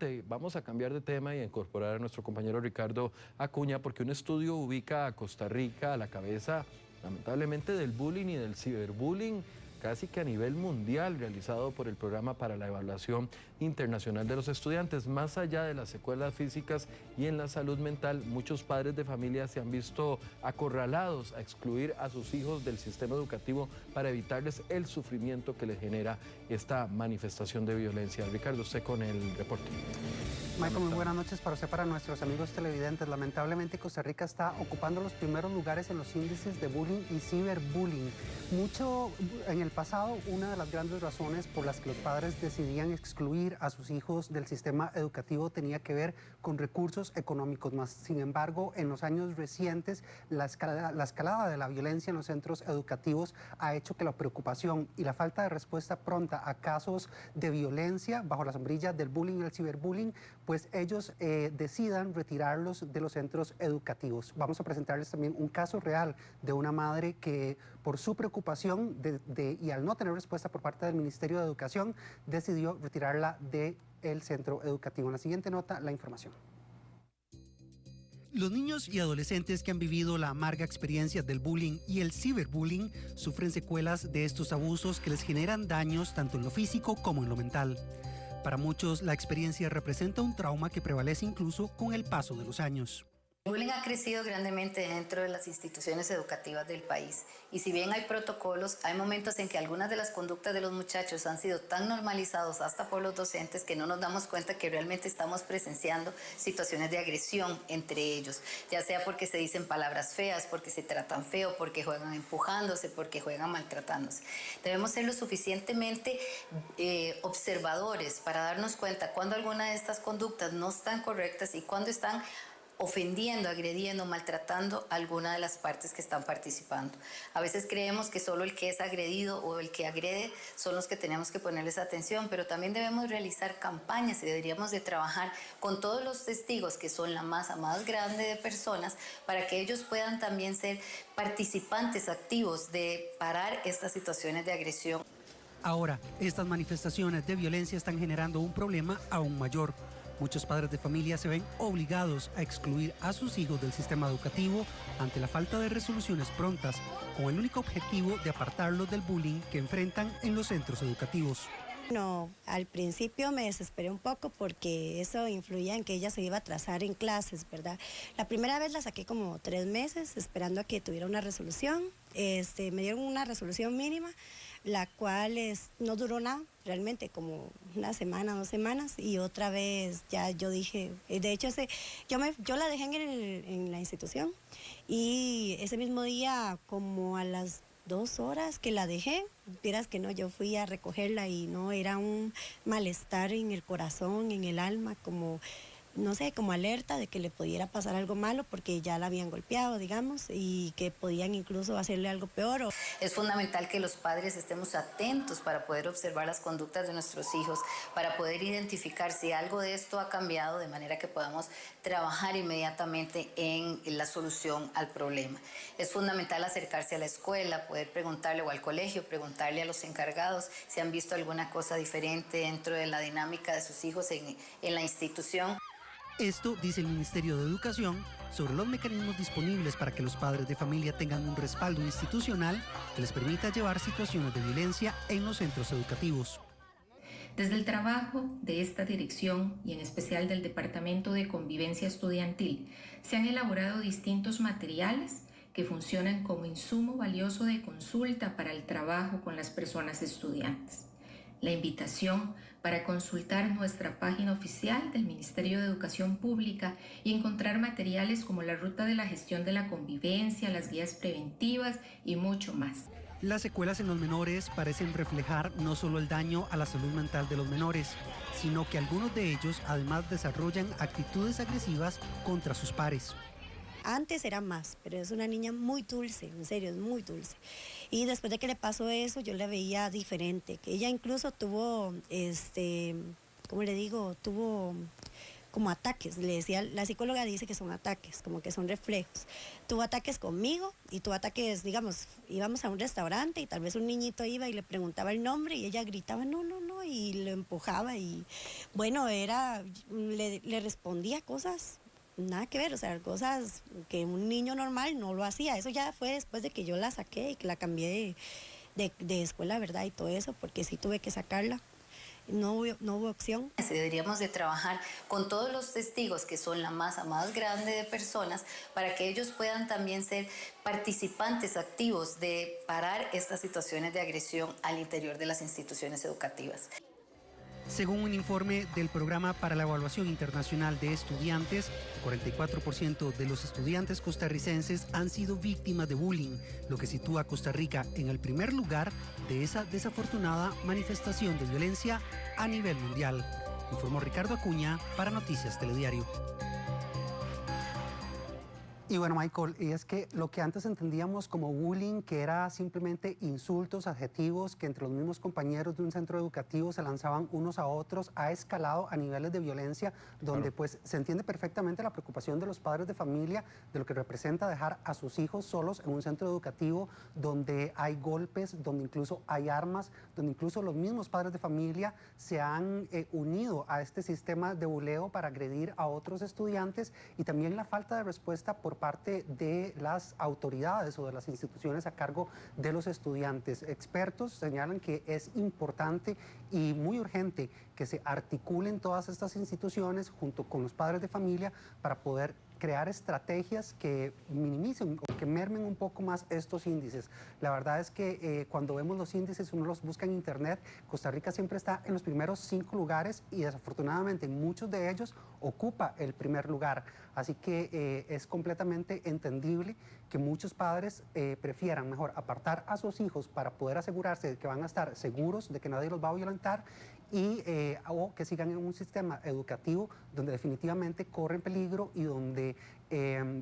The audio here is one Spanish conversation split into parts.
corte. Vamos a cambiar de tema y a incorporar a nuestro compañero Ricardo Acuña, porque un estudio ubica a Costa Rica a la cabeza, lamentablemente, del bullying y del ciberbullying, casi que a nivel mundial, realizado por el Programa para la Evaluación Internacional de los Estudiantes. Más allá de las secuelas físicas y en la salud mental, muchos padres de familia se han visto acorralados a excluir a sus hijos del sistema educativo para evitarles el sufrimiento que les genera esta manifestación de violencia. Ricardo, usted con el reporte. Michael, muy buenas noches para usted, para nuestros amigos televidentes. Lamentablemente, Costa Rica está ocupando los primeros lugares en los índices de bullying y ciberbullying. En el pasado, una de las grandes razones por las que los padres decidían excluir a sus hijos del sistema educativo tenía que ver con recursos económicos. Sin embargo, en los años recientes, la escalada de la violencia en los centros educativos ha hecho que la preocupación y la falta de respuesta pronta a casos de violencia bajo la sombrilla del bullying y el ciberbullying, pues ellos decidan retirarlos de los centros educativos. Vamos a presentarles también un caso real de una madre que, por su preocupación y al no tener respuesta por parte del Ministerio de Educación, decidió retirarla del centro educativo. En la siguiente nota, la información. Los niños y adolescentes que han vivido la amarga experiencia del bullying y el ciberbullying sufren secuelas de estos abusos que les generan daños tanto en lo físico como en lo mental. Para muchos, la experiencia representa un trauma que prevalece incluso con el paso de los años. El bullying ha crecido grandemente dentro de las instituciones educativas del país y si bien hay protocolos, hay momentos en que algunas de las conductas de los muchachos han sido tan normalizados hasta por los docentes que no nos damos cuenta que realmente estamos presenciando situaciones de agresión entre ellos, ya sea porque se dicen palabras feas, porque se tratan feo, porque juegan empujándose, porque juegan maltratándose. Debemos ser lo suficientemente observadores para darnos cuenta cuando alguna de estas conductas no están correctas y cuando están ofendiendo, agrediendo, maltratando a alguna de las partes que están participando. A veces creemos que solo el que es agredido o el que agrede son los que tenemos que ponerles atención, pero también debemos realizar campañas y deberíamos de trabajar con todos los testigos que son la masa más grande de personas para que ellos puedan también ser participantes activos de parar estas situaciones de agresión. Ahora, estas manifestaciones de violencia están generando un problema aún mayor. Muchos padres de familia se ven obligados a excluir a sus hijos del sistema educativo ante la falta de resoluciones prontas, con el único objetivo de apartarlos del bullying que enfrentan en los centros educativos. No, al principio me desesperé un poco porque eso influía en que ella se iba a atrasar en clases, ¿verdad? La primera vez la saqué como 3 meses esperando a que tuviera una resolución. Me dieron una resolución mínima, la cual no duró nada, realmente como una semana, 2 semanas, y otra vez ya yo dije, de hecho yo la dejé en la institución y ese mismo día como a las 2 horas que la dejé, vieras que no, yo fui a recogerla y no, era un malestar en el corazón, en el alma, como no sé, como alerta de que le pudiera pasar algo malo porque ya la habían golpeado, digamos, y que podían incluso hacerle algo peor. Es fundamental que los padres estemos atentos para poder observar las conductas de nuestros hijos, para poder identificar si algo de esto ha cambiado, de manera que podamos trabajar inmediatamente en la solución al problema. Es fundamental acercarse a la escuela, poder preguntarle, o al colegio, preguntarle a los encargados si han visto alguna cosa diferente dentro de la dinámica de sus hijos en la institución. Esto dice el Ministerio de Educación sobre los mecanismos disponibles para que los padres de familia tengan un respaldo institucional que les permita llevar situaciones de violencia en los centros educativos. Desde el trabajo de esta dirección y en especial del Departamento de Convivencia Estudiantil, se han elaborado distintos materiales que funcionan como insumo valioso de consulta para el trabajo con las personas estudiantes. La invitación para consultar nuestra página oficial del Ministerio de Educación Pública y encontrar materiales como la Ruta de la Gestión de la Convivencia, las guías preventivas y mucho más. Las secuelas en los menores parecen reflejar no solo el daño a la salud mental de los menores, sino que algunos de ellos además desarrollan actitudes agresivas contra sus pares. Antes era más, pero es una niña muy dulce, en serio, es muy dulce. Y después de que le pasó eso, yo la veía diferente, que ella incluso tuvo, ¿cómo le digo? Tuvo como ataques. Le decía, la psicóloga dice que son ataques, como que son reflejos. Tuvo ataques conmigo y tuvo ataques, digamos, íbamos a un restaurante y tal vez un niñito iba y le preguntaba el nombre y ella gritaba no, no, no, y lo empujaba y bueno, le respondía cosas nada que ver, o sea, cosas que un niño normal no lo hacía. Eso ya fue después de que yo la saqué y que la cambié de escuela, ¿verdad? Y todo eso, porque sí tuve que sacarla. No hubo opción. Deberíamos de trabajar con todos los testigos, que son la masa más grande de personas, para que ellos puedan también ser participantes activos de parar estas situaciones de agresión al interior de las instituciones educativas. Según un informe del Programa para la Evaluación Internacional de Estudiantes, 44% de los estudiantes costarricenses han sido víctimas de bullying, lo que sitúa a Costa Rica en el primer lugar de esa desafortunada manifestación de violencia a nivel mundial. Informó Ricardo Acuña para Noticias Telediario. Y bueno, Michael, y es que lo que antes entendíamos como bullying, que era simplemente insultos, adjetivos, que entre los mismos compañeros de un centro educativo se lanzaban unos a otros, ha escalado a niveles de violencia, donde pues se entiende perfectamente la preocupación de los padres de familia, de lo que representa dejar a sus hijos solos en un centro educativo donde hay golpes, donde incluso hay armas, donde incluso los mismos padres de familia se han unido a este sistema de buleo para agredir a otros estudiantes, y también la falta de respuesta por parte de las autoridades o de las instituciones a cargo de los estudiantes. Expertos señalan que es importante y muy urgente que se articulen todas estas instituciones junto con los padres de familia para poder crear estrategias que minimicen o que mermen un poco más estos índices. La verdad es que cuando vemos los índices, uno los busca en internet, Costa Rica siempre está en los primeros 5 lugares y desafortunadamente muchos de ellos ocupa el primer lugar. Así que es completamente entendible que muchos padres prefieran mejor apartar a sus hijos para poder asegurarse de que van a estar seguros, de que nadie los va a violentar, y o que sigan en un sistema educativo donde definitivamente corren peligro y donde,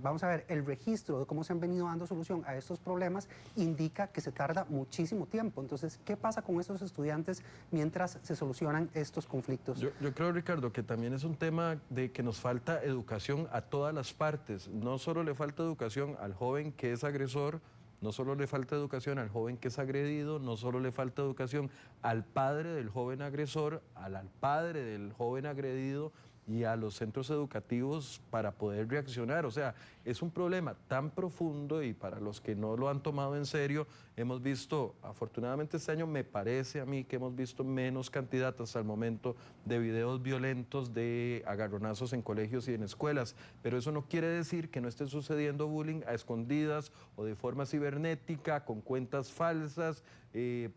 vamos a ver, el registro de cómo se han venido dando solución a estos problemas indica que se tarda muchísimo tiempo. Entonces, ¿qué pasa con esos estudiantes mientras se solucionan estos conflictos? Yo creo, Ricardo, que también es un tema de que nos falta educación a todas las partes. No solo le falta educación al joven que es agresor, no solo le falta educación al joven que es agredido, no solo le falta educación al padre del joven agresor, al padre del joven agredido y a los centros educativos para poder reaccionar. O sea, es un problema tan profundo y para los que no lo han tomado en serio, hemos visto, afortunadamente este año me parece a mí que hemos visto menos cantidad hasta el momento de videos violentos de agarronazos en colegios y en escuelas, pero eso no quiere decir que no esté sucediendo bullying a escondidas o de forma cibernética, con cuentas falsas,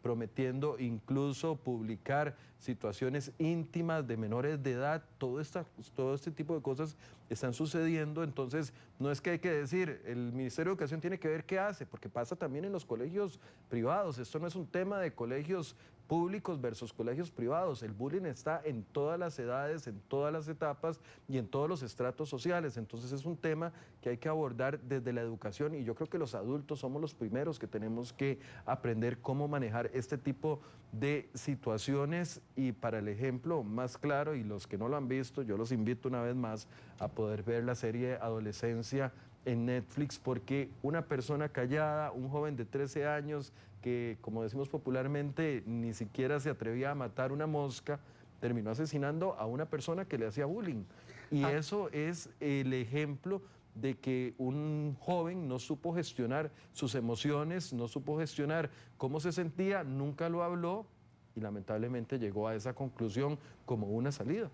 prometiendo incluso publicar situaciones íntimas de menores de edad. Todo este tipo de cosas están sucediendo. Entonces no es que hay que decir el Ministerio de Educación tiene que ver qué hace, porque pasa también en los colegios privados. Esto no es un tema de colegios públicos versus colegios privados. El bullying está en todas las edades, en todas las etapas y en todos los estratos sociales. Entonces es un tema que hay que abordar desde la educación, y yo creo que los adultos somos los primeros que tenemos que aprender cómo manejar este tipo de situaciones. Y para el ejemplo más claro, y los que no lo han visto, yo los invito una vez más a poder ver la serie Adolescencia en Netflix, porque una persona callada, un joven de 13 años que, como decimos popularmente, ni siquiera se atrevía a matar una mosca, terminó asesinando a una persona que le hacía bullying. Y eso es el ejemplo de que un joven no supo gestionar sus emociones, no supo gestionar cómo se sentía, nunca lo habló y lamentablemente llegó a esa conclusión como una salida.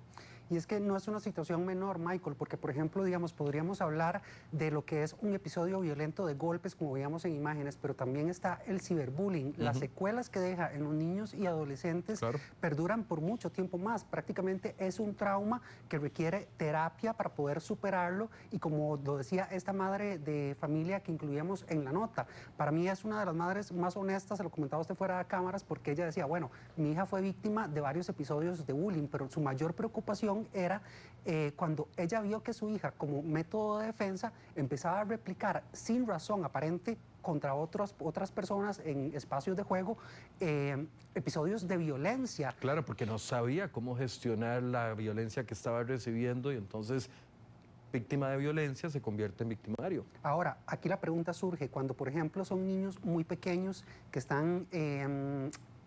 Y es que no es una situación menor, Michael, porque, por ejemplo, digamos, podríamos hablar de lo que es un episodio violento de golpes, como veíamos en imágenes, pero también está el ciberbullying. Las secuelas que deja en los niños y adolescentes perduran por mucho tiempo más. Prácticamente es un trauma que requiere terapia para poder superarlo, y como lo decía esta madre de familia que incluíamos en la nota, para mí es una de las madres más honestas, se lo comentaba usted fuera de cámaras, porque ella decía, bueno, mi hija fue víctima de varios episodios de bullying, pero su mayor preocupación razón era cuando ella vio que su hija, como método de defensa, empezaba a replicar sin razón aparente contra otras personas en espacios de juego, episodios de violencia. Claro, porque no sabía cómo gestionar la violencia que estaba recibiendo y entonces víctima de violencia se convierte en victimario. Ahora, aquí la pregunta surge cuando, por ejemplo, son niños muy pequeños que están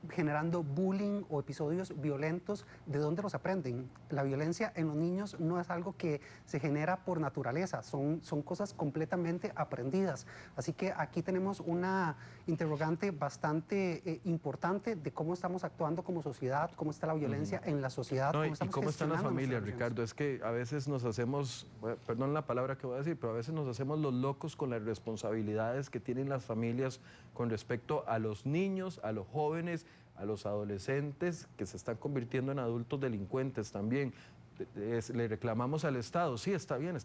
generando bullying o episodios violentos, ¿de dónde los aprenden? La violencia en los niños no es algo que se genera por naturaleza, son cosas completamente aprendidas. Así que aquí tenemos una interrogante bastante importante de cómo estamos actuando como sociedad, cómo está la violencia en la sociedad. No, y cómo están las familias, Ricardo. Es que a veces nos hacemos, perdón la palabra que voy a decir, pero a veces nos hacemos los locos con las responsabilidades que tienen las familias con respecto a los niños, a los jóvenes, a los adolescentes que se están convirtiendo en adultos delincuentes también. Le reclamamos al Estado, sí, está bien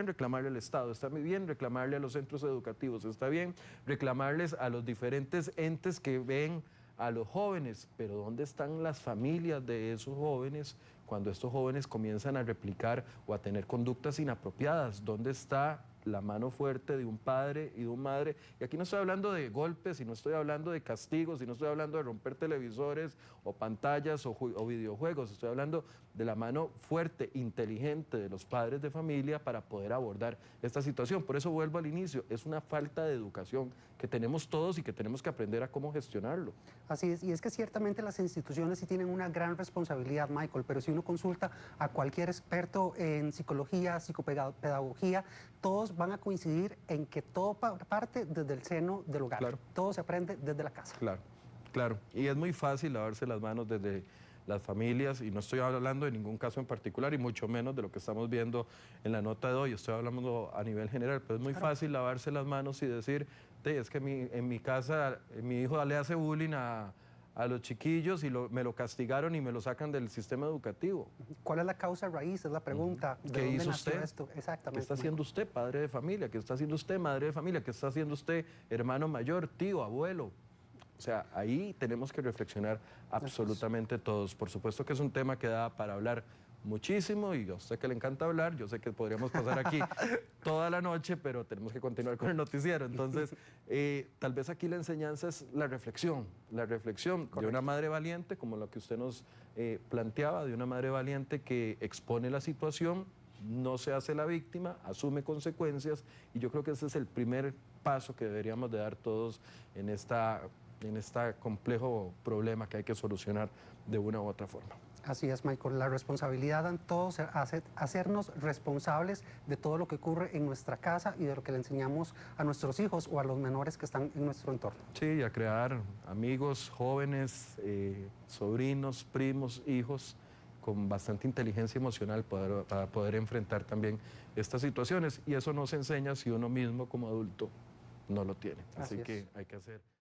reclamarle al Estado, está bien reclamarle a los centros educativos, está bien reclamarles a los diferentes entes que ven a los jóvenes, pero ¿dónde están las familias de esos jóvenes cuando estos jóvenes comienzan a replicar o a tener conductas inapropiadas? ¿Dónde está la mano fuerte de un padre y de una madre? Y aquí no estoy hablando de golpes, y no estoy hablando de castigos, y no estoy hablando de romper televisores o pantallas o videojuegos, estoy hablando de la mano fuerte, inteligente de los padres de familia para poder abordar esta situación. Por eso vuelvo al inicio, es una falta de educación que tenemos todos y que tenemos que aprender a cómo gestionarlo. Así es, y es que ciertamente las instituciones sí tienen una gran responsabilidad, Michael, pero si uno consulta a cualquier experto en psicología, psicopedagogía, todos van a coincidir en que todo parte desde el seno del hogar. Claro. Todo se aprende desde la casa. Claro, claro. Y es muy fácil lavarse las manos desde las familias, y no estoy hablando de ningún caso en particular, y mucho menos de lo que estamos viendo en la nota de hoy, estoy hablando a nivel general, pero es muy fácil lavarse las manos y decir, es que en mi casa mi hijo le hace bullying a los chiquillos y me lo castigaron y me lo sacan del sistema educativo. ¿Cuál es la causa raíz? Es la pregunta. ¿De ¿Qué dónde hizo nació usted? esto? Exactamente. ¿Qué está haciendo usted, padre de familia? ¿Qué está haciendo usted, madre de familia? ¿Qué está haciendo usted, hermano mayor, tío, abuelo? O sea, ahí tenemos que reflexionar absolutamente todos. Por supuesto que es un tema que da para hablar muchísimo, y yo sé que le encanta hablar, yo sé que podríamos pasar aquí toda la noche, pero tenemos que continuar con el noticiero. Entonces, tal vez aquí la enseñanza es la reflexión de una madre valiente, como lo que usted nos planteaba, de una madre valiente que expone la situación, no se hace la víctima, asume consecuencias, y yo creo que ese es el primer paso que deberíamos de dar todos en este complejo problema que hay que solucionar de una u otra forma. Así es, Michael. La responsabilidad en todos es hacernos responsables de todo lo que ocurre en nuestra casa y de lo que le enseñamos a nuestros hijos o a los menores que están en nuestro entorno. Sí, a crear amigos, jóvenes, sobrinos, primos, hijos, con bastante inteligencia emocional para poder enfrentar también estas situaciones. Y eso no se enseña si uno mismo como adulto no lo tiene. Así que hay que hacer...